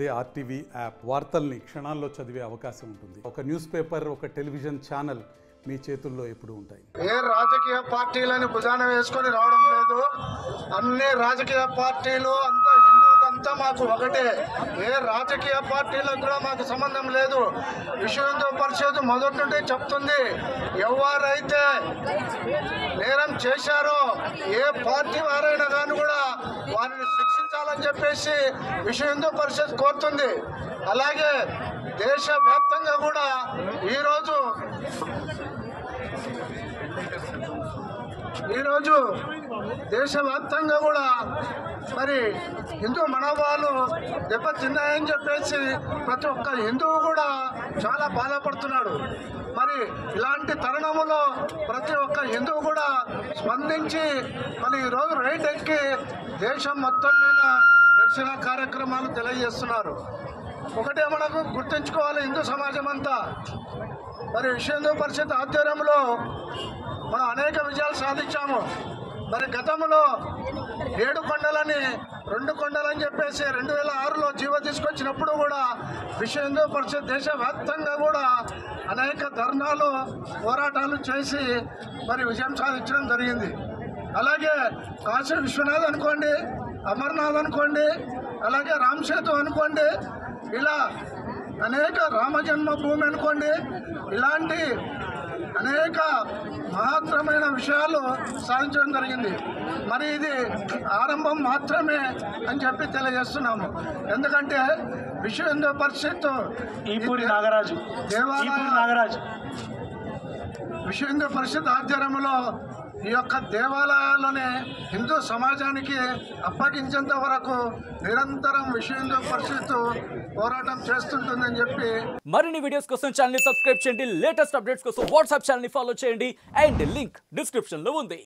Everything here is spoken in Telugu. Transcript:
అదే ఆర్టీవీ యాప్ వార్తల్ని క్షణాల్లో చదివే అవకాశం ఉంటుంది. ఒక న్యూస్ పేపర్, ఒక టెలివిజన్ ఛానల్ మీ చేతుల్లో ఎప్పుడూ ఉంటాయి. ఏ రాజకీయ పార్టీలని భుజాన వేసుకొని రావడం లేదు. అన్ని రాజకీయ పార్టీలు అంతా హిందువులంతా మాకు ఒకటే. ఏ రాజకీయ పార్టీలకు కూడా మాకు సంబంధం లేదు. విశ్వ హిందూ పరిషత్ మొదటి నుండి చెప్తుంది, ఎవరైతే నేరం చేశారో ఏ పార్టీ వారైనా కానీ కూడా వారిని శిక్షించాలని చెప్పేసి విశ్వ హిందూ పరిషత్ కోరుతుంది. అలాగే దేశవ్యాప్తంగా కూడా ఈరోజు దేశవ్యాప్తంగా కూడా మరి హిందూ మనోభావాలు దెబ్బతిన్నాయని చెప్పేసి ప్రతి ఒక్క హిందువు కూడా చాలా బాధపడుతున్నాడు. మరి ఇలాంటి తరుణంలో ప్రతి ఒక్క హిందువు కూడా స్పందించి మరి ఈరోజు రైట్ ఎక్కి దేశం మొత్తం మీద నిరసన కార్యక్రమాలు తెలియజేస్తున్నారు. ఒకటే మనకు గుర్తుంచుకోవాలి, హిందూ సమాజం అంతా మరి విశ్వ హిందూ పరిషత్ ఆధ్వర్యంలో మనం అనేక విజయాలు సాధించాము. మరి గతంలో 7 కొండలని 2 కొండలని చెప్పేసి 2006లో జీవో తీసుకొచ్చినప్పుడు కూడా విశ్వ హిందూ పరిషత్ దేశవ్యాప్తంగా కూడా అనేక ధర్నాలు పోరాటాలు చేసి మరి విజయం సాధించడం జరిగింది. అలాగే కాశీ విశ్వనాథ్ అనుకోండి, అమర్నాథ్ అనుకోండి, అలాగే రామ్ సేతు అనుకోండి, ఇలా అనేక రామజన్మభూమి అనుకోండి, ఇలాంటి అనేక మహత్తరమైన విషయాలు సాధించడం జరిగింది. మరి ఇది ఆరంభం మాత్రమే అని చెప్పి తెలియజేస్తున్నాము. ఎందుకంటే విశ్వ హిందూ పరిషత్ విశ్వ హిందూ పరిషత్ ఆధ్వర్యంలో ఈ యొక్క దేవాలయాల్లోనే హిందూ సమాజానికి అప్పగించేంత వరకు నిరంతరం విశ్వ హిందూ పరిషత్ పోరాటం చేస్తుంటుందని చెప్పి మరిన్ని వీడియోస్ కోసం ఛానల్ ని సబ్స్క్రైబ్ చేయండి. లేటెస్ట్ అప్డేట్స్ కోసం వాట్సాప్ ఛానల్ ని ఫాలో చేయండి. అండ్ లింక్ డిస్క్రిప్షన్ లో ఉంది.